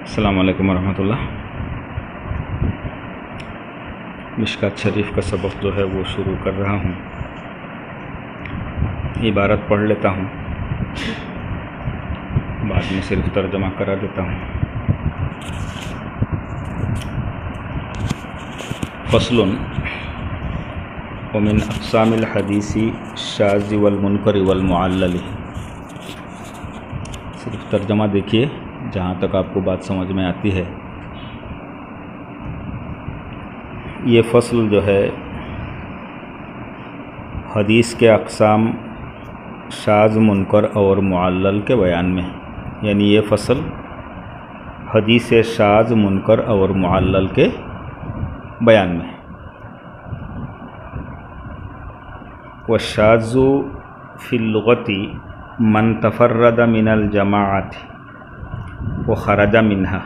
السلام علیکم ورحمۃ اللہ۔ مشکات شریف کا سبق جو ہے وہ شروع کر رہا ہوں۔ عبارت پڑھ لیتا ہوں، بعد میں صرف ترجمہ کرا دیتا ہوں۔ فصل ومن اقسام الحدیث الشاذ والمنکر والمعلل۔ صرف ترجمہ دیکھیے جہاں تک آپ کو بات سمجھ میں آتی ہے۔ یہ فصل جو ہے حدیث کے اقسام شاذ، منکر اور معلل کے بیان میں، یعنی یہ فصل حدیث شاذ، منکر اور معلل کے بیان میں۔ والشاذ فی اللغۃ من تفرد من الجماعت وخرج منها۔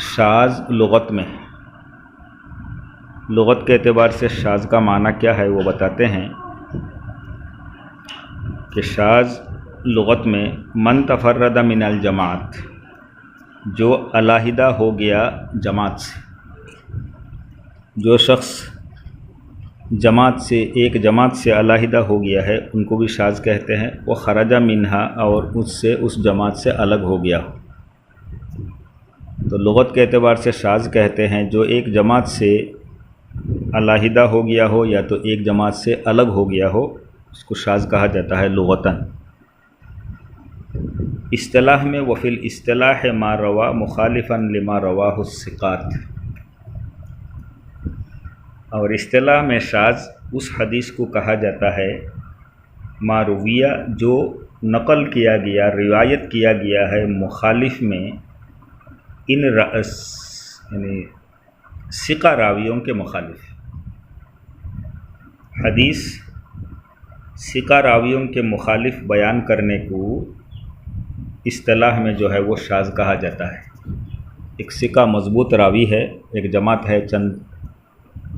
شاذ لغت میں، لغت کے اعتبار سے شاذ کا معنی کیا ہے وہ بتاتے ہیں کہ شاذ لغت میں من تفرد من الجماعت، جو علیحدہ ہو گیا جماعت سے، جو شخص جماعت سے، ایک جماعت سے علیحدہ ہو گیا ہے ان کو بھی شاذ کہتے ہیں۔ وہ خرج منہا، اور اس سے، اس جماعت سے الگ ہو گیا ہو۔ تو لغت کے اعتبار سے شاذ کہتے ہیں جو ایک جماعت سے علیحدہ ہو گیا ہو یا تو ایک جماعت سے الگ ہو گیا ہو، اس کو شاذ کہا جاتا ہے لغتاً۔ اصطلاح میں وفی الاصطلاح ما روا مخالفا لما رواہ الثقات، اور اصطلاح میں شاذ اس حدیث کو کہا جاتا ہے ما رویہ، جو نقل کیا گیا، روایت کیا گیا ہے مخالف میں، ان یعنی ثقہ راویوں کے مخالف۔ حدیث ثقہ راویوں کے مخالف بیان کرنے کو اصطلاح میں جو ہے وہ شاذ کہا جاتا ہے۔ ایک ثقہ مضبوط راوی ہے، ایک جماعت ہے، چند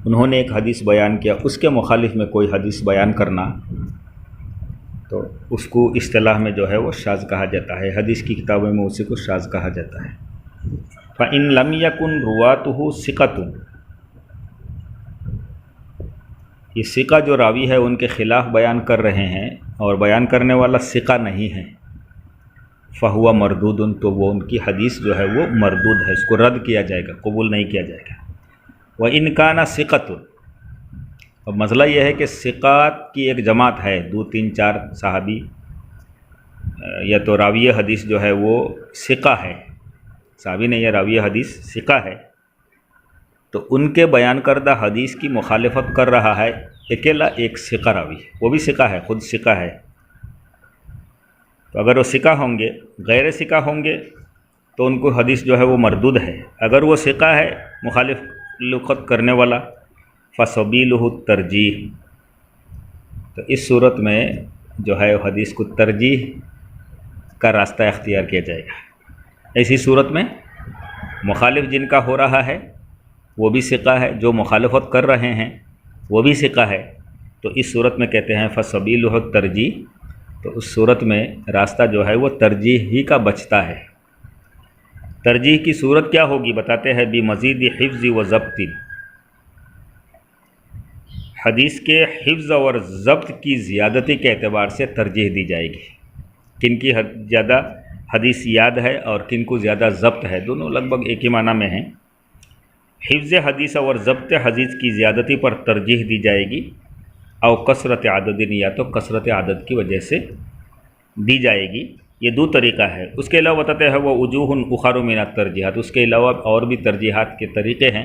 انہوں نے ایک حدیث بیان کیا، اس کے مخالف میں کوئی حدیث بیان کرنا، تو اس کو اصطلاح میں جو ہے وہ شاذ کہا جاتا ہے۔ حدیث کی کتابوں میں اسی کو شاذ کہا جاتا ہے۔ فَإِن لَمْ يَكُنْ رُوَاتُهُ ثِقَةٌ، یہ ثقہ جو راوی ہے ان کے خلاف بیان کر رہے ہیں اور بیان کرنے والا ثقہ نہیں ہے، فَهُوَ مَرْدُودٌ، تو وہ ان کی حدیث جو ہے وہ مردود ہے، اس کو رد کیا جائے گا، قبول نہیں کیا جائے گا۔ وَإِن كَانَ ثِقَةٌ، اب مسئلہ یہ ہے کہ ثقات کی ایک جماعت ہے، 2 3 4 صحابی، یا تو راوی حدیث جو ہے وہ ثقہ ہے، صحابی نہیں ہے، راوی حدیث ثقہ ہے، تو ان کے بیان کردہ حدیث کی مخالفت کر رہا ہے اکیلا ایک ثقہ راوی، وہ بھی ثقہ ہے، خود ثقہ ہے۔ تو اگر وہ ثقہ ہوں گے، غیر ثقہ ہوں گے تو ان کو حدیث جو ہے وہ مردود ہے۔ اگر وہ ثقہ ہے، مخالفت کرنے والا، فَسَبِيلُهُ الترجیح، تو اس صورت میں جو ہے حدیث کو ترجیح کا راستہ اختیار کیا جائے گا۔ ایسی صورت میں مخالف جن کا ہو رہا ہے وہ بھی ثقہ ہے، جو مخالفت کر رہے ہیں وہ بھی ثقہ ہے، تو اس صورت میں کہتے ہیں فَسَبِيلُهُ الترجیح، تو اس صورت میں راستہ جو ہے وہ ترجیح ہی کا بچتا ہے۔ ترجیح کی صورت کیا ہوگی بتاتے ہیں، بمزید حفظ و ضبط، حدیث کے حفظ اور ضبط کی زیادتی کے اعتبار سے ترجیح دی جائے گی۔ کن کی زیادہ حدیث یاد ہے اور کن کو زیادہ ضبط ہے، دونوں لگ بھگ ایک ہی معنی میں ہیں۔ حفظ حدیث اور ضبط حدیث کی زیادتی پر ترجیح دی جائے گی، او کثرت عدد، یا تو کثرت عدد کی وجہ سے دی جائے گی۔ یہ 2 طریقہ ہے۔ اس کے علاوہ بتاتے ہیں وہ وجوہ اخر من الترجیحات، اس کے علاوہ اور بھی ترجیحات کے طریقے ہیں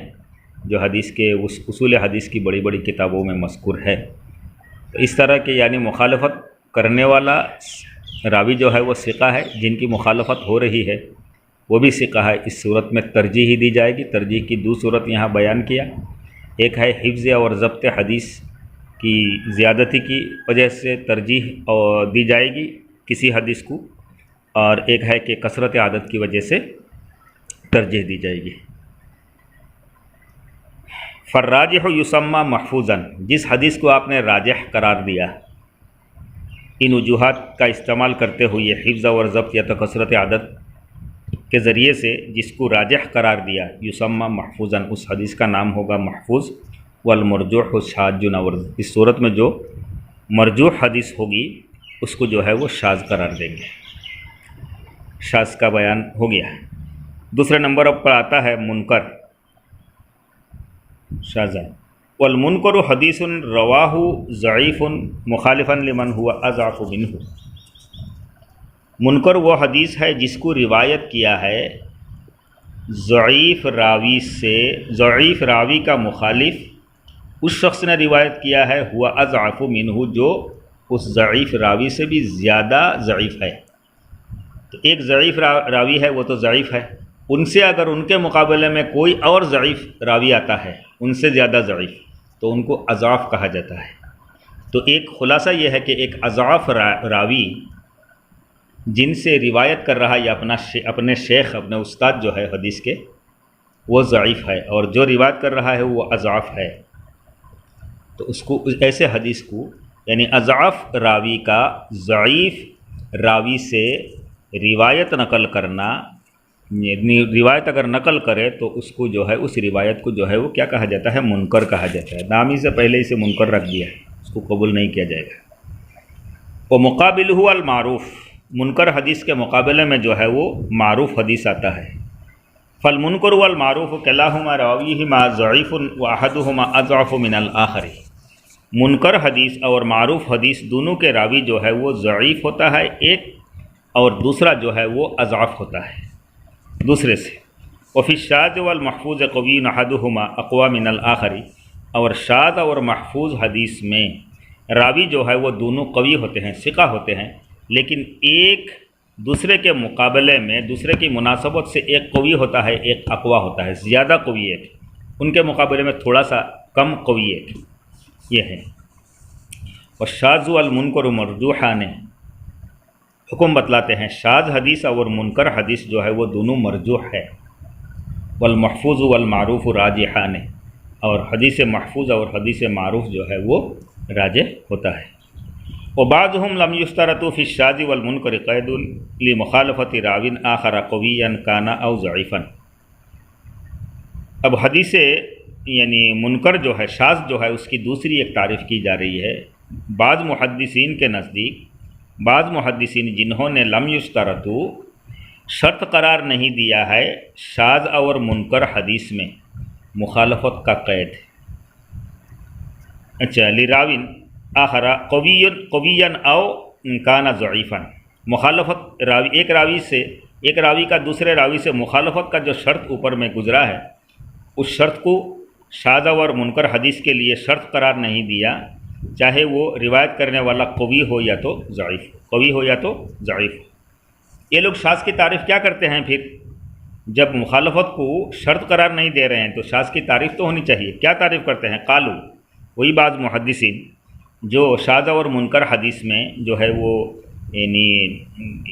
جو حدیث کے اصول حدیث کی بڑی بڑی کتابوں میں مذکور ہے۔ تو اس طرح کے یعنی مخالفت کرنے والا راوی جو ہے وہ ثقہ ہے، جن کی مخالفت ہو رہی ہے وہ بھی ثقہ ہے، اس صورت میں ترجیح ہی دی جائے گی۔ ترجیح کی 2 صورت یہاں بیان کیا، ایک ہے حفظ اور ضبط حدیث کی زیادتی کی وجہ سے ترجیح دی جائے گی کسی حدیث کو، اور ایک ہے کہ کثرت عدد کی وجہ سے ترجیح دی جائے گی۔ فالراجح یسمى محفوظاً، جس حدیث کو آپ نے راجح قرار دیا، ان وجوہات کا استعمال کرتے ہوئے حفظ اور ضبط یا تو کثرت عدد کے ذریعے سے جس کو راجح قرار دیا، یسمى محفوظاً، اس حدیث کا نام ہوگا محفوظ، والمرجوح شاذ، اور اس صورت میں جو مرجوح حدیث ہوگی اس کو جو ہے وہ شاذ قرار دیں گے۔ شاذ کا بیان ہو گیا۔ دوسرے نمبر پر آتا ہے منکر، شاذ۔ والمنکر حدیث رواہ ضعیف مخالفا لمن هو اضعف منہ، منکر وہ حدیث ہے جس کو روایت کیا ہے ضعیف راوی سے، ضعیف راوی کا مخالف اس شخص نے روایت کیا ہے، ہوا اضعف منہ، جو اس ضعیف راوی سے بھی زیادہ ضعیف ہے۔ تو ایک ضعیف راوی ہے، وہ تو ضعیف ہے، ان سے اگر ان کے مقابلے میں کوئی اور ضعیف راوی آتا ہے ان سے زیادہ ضعیف، تو ان کو اضعاف کہا جاتا ہے۔ تو ایک خلاصہ یہ ہے کہ ایک اضعاف راوی جن سے روایت کر رہا ہے یا اپنے شیخ، اپنے استاد جو ہے حدیث کے، وہ ضعیف ہے، اور جو روایت کر رہا ہے وہ اضعاف ہے۔ تو اس کو ایسے حدیث کو، یعنی اضعاف راوی کا ضعیف راوی سے روایت نقل کرنا، روایت اگر نقل کرے تو اس کو جو ہے، اس روایت کو جو ہے وہ کیا کہا جاتا ہے؟ منکر کہا جاتا ہے۔ نام ہی سے پہلے اسے منکر رکھ دیا ہے، اس کو قبول نہیں کیا جائے گا۔ وہ مقابل ہوا المعروف، منکر حدیث کے مقابلے میں جو ہے وہ معروف حدیث آتا ہے۔ فالمنکر والمعروف کلاہما راویہما ضعیف واحدہما اضعف من الآخر، منکر حدیث اور معروف حدیث دونوں کے راوی جو ہے وہ ضعیف ہوتا ہے ایک، اور دوسرا جو ہے وہ اضعف ہوتا ہے دوسرے سے۔ وفی الشاذ والمحفوظ قوی احدہما اقوی من الآخر، اور شاذ اور محفوظ حدیث میں راوی جو ہے وہ دونوں قوی ہوتے ہیں، ثقہ ہوتے ہیں، لیکن ایک دوسرے کے مقابلے میں، دوسرے کی مناسبت سے ایک قوی ہوتا ہے، ایک اقوی ہوتا ہے، زیادہ قوی ایک، ان کے مقابلے میں تھوڑا سا کم قوی ایک، یہ ہے۔ والشاذ والمنکر مرجوحان، حکم بتلاتے ہیں شاذ حدیث اور منکر حدیث جو ہے وہ دونوں مرجوح ہے۔ والمحفوظ والمعروف راجحان، اور حدیث محفوظ اور حدیث معروف جو ہے وہ راجح ہوتا ہے۔ وبعضهم لم يشترط في الشاذ والمنکر قید لمخالفت راو آخر قویا کان او ضعیفا، اب حدیث یعنی منکر جو ہے، شاذ جو ہے، اس کی دوسری ایک تعریف کی جا رہی ہے۔ بعض محدثین کے نزدیک، بعض محدثین جنہوں نے لم یشترطو، شرط قرار نہیں دیا ہے شاذ اور منکر حدیث میں مخالفت کا قید، اچھا، لراوین آخر قویا او کان ضعیفا، مخالفت راوی، ایک راوی کا دوسرے راوی سے مخالفت کا جو شرط اوپر میں گزرا ہے، اس شرط کو شاذ اور منکر حدیث کے لیے شرط قرار نہیں دیا، چاہے وہ روایت کرنے والا قوی ہو یا تو ضعیف، قوی ہو یا تو ضعیف ہو۔ یہ لوگ شاذ کی تعریف کیا کرتے ہیں پھر؟ جب مخالفت کو شرط قرار نہیں دے رہے ہیں تو شاذ کی تعریف تو ہونی چاہیے، کیا تعریف کرتے ہیں؟ قالو، وہی بعض محدثین جو شاذ اور منکر حدیث میں جو ہے وہ یعنی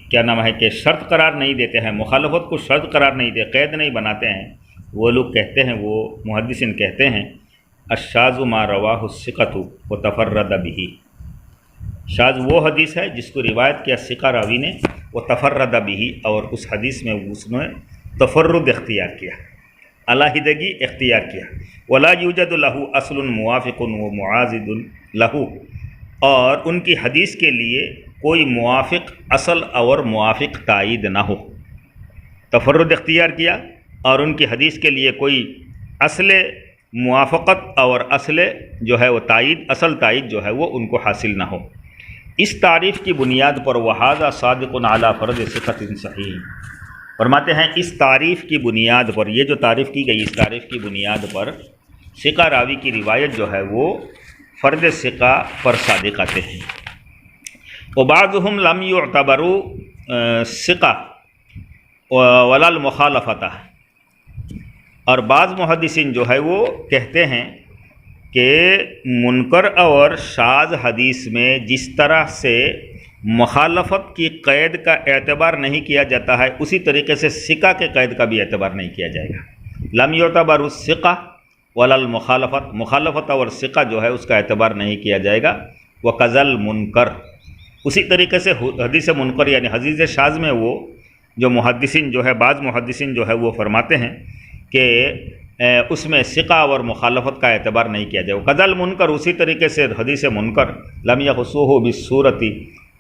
کیا نام ہے کہ شرط قرار نہیں دیتے ہیں، مخالفت کو شرط قرار نہیں دے، قید نہیں بناتے ہیں، وہ لوگ کہتے ہیں، وہ محدثین کہتے ہیں الشاذ ما رواہ الثقۃ وتفرد بہ، شاذ وہ حدیث ہے جس کو روایت کیا ثقہ راوی نے، وتفرد بہ، اور اس حدیث میں اس نے تفرد اختیار کیا، علیحدگی اختیار کیا۔ ولا یوجد لہ اصل موافق ومعاضد لہ، اور ان کی حدیث کے لیے کوئی موافق اصل اور موافق تائید نہ ہو، تفرد اختیار کیا اور ان کی حدیث کے لیے کوئی اصل موافقت اور اصل جو ہے وہ تائید، اصل تائید جو ہے وہ ان کو حاصل نہ ہو۔ اس تعریف کی بنیاد پر وہذا صادق علی فرض ثقۃ صحیح، فرماتے ہیں اس تعریف کی بنیاد پر، یہ جو تعریف کی گئی، اس تعریف کی بنیاد پر ثقہ راوی کی روایت جو ہے وہ فرد ثقہ پر صادق آتے ہیں۔ وبعضهم لم يعتبروا ثقہ ولا المخالفۃ، اور بعض محدثین جو ہے وہ کہتے ہیں کہ منکر اور شاذ حدیث میں جس طرح سے مخالفت کی قید کا اعتبار نہیں کیا جاتا ہے، اسی طریقے سے ثقہ کے قید کا بھی اعتبار نہیں کیا جائے گا۔ لم یعتبر الثقہ ولا المخالفت، مخالفت اور ثقہ جو ہے اس کا اعتبار نہیں کیا جائے گا۔ وقذل منکر، اسی طریقے سے حدیث منکر یعنی حدیث شاذ میں وہ جو محدثین جو ہے بعض محدثین جو ہے وہ فرماتے ہیں کہ اس میں ثقہ اور مخالفت کا اعتبار نہیں کیا جائے. قذل منکر اسی طریقے سے حدیث منکر لم یخصوہ بالصورت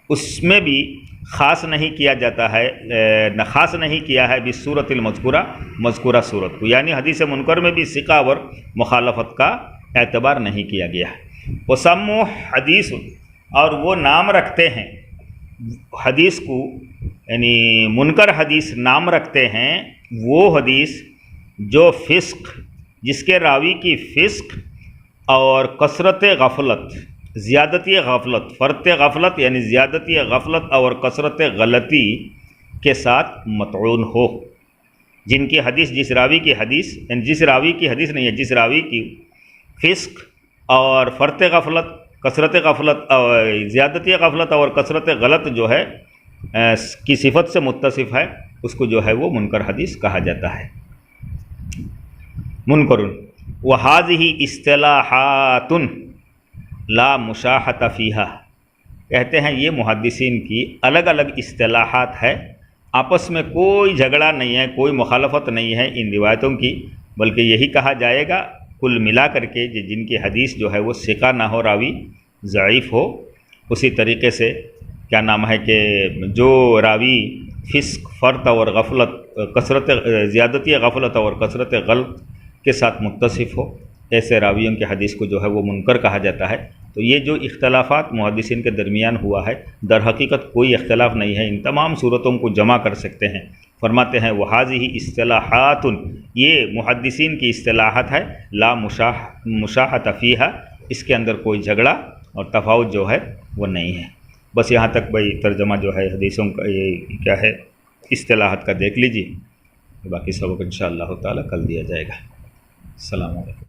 اس میں بھی خاص نہیں کیا جاتا ہے، خاص نہیں کیا ہے بالصورت المذکورہ مذکورہ صورت کو، یعنی حدیث منکر میں بھی ثقہ اور مخالفت کا اعتبار نہیں کیا گیا ہے. وسموا حدیث اور وہ نام رکھتے ہیں حدیث کو، یعنی منکر حدیث نام رکھتے ہیں وہ حدیث جو فسق جس کے راوی کی فسق اور کثرت غفلت زیادتی غفلت فرط غفلت یعنی زیادتی غفلت اور کثرت غلطی کے ساتھ مطعون ہو، جن کی حدیث جس راوی کی حدیث یعنی جس راوی کی حدیث نہیں ہے، جس راوی کی فسق اور فرط غفلت کثرت غفلت اور زیادتی غفلت اور کثرت غلط جو ہے کی صفت سے متصف ہے، اس کو جو ہے وہ منکر حدیث کہا جاتا ہے. منکر وہذہ اصطلاحات لا مشاحۃ فیہا، کہتے ہیں یہ محدثین کی الگ الگ اصطلاحات ہے، آپس میں کوئی جھگڑا نہیں ہے، کوئی مخالفت نہیں ہے ان روایتوں کی، بلکہ یہی کہا جائے گا کل ملا کر کے جن کی حدیث جو ہے وہ ثقہ نہ ہو، راوی ضعیف ہو. اسی طریقے سے کیا نام ہے کہ جو راوی فسق فرط اور غفلت کثرت زیادتی غفلت اور کثرت غلط کے ساتھ متصف ہو، ایسے راویوں کی حدیث کو جو ہے وہ منکر کہا جاتا ہے. تو یہ جو اختلافات محدثین کے درمیان ہوا ہے، در حقیقت کوئی اختلاف نہیں ہے، ان تمام صورتوں کو جمع کر سکتے ہیں. فرماتے ہیں وہذہ اصطلاحات، یہ محدثین کی اصطلاحات ہے، لا مشاحۃ فیہا، اس کے اندر کوئی جھگڑا اور تفاوت جو ہے وہ نہیں ہے. بس یہاں تک بھائی ترجمہ جو ہے حدیثوں کا یہ کیا ہے اصطلاحات کا دیکھ لیجیے، باقی سبق انشاءاللہ تعالی کل دیا جائے گا. السلام علیکم.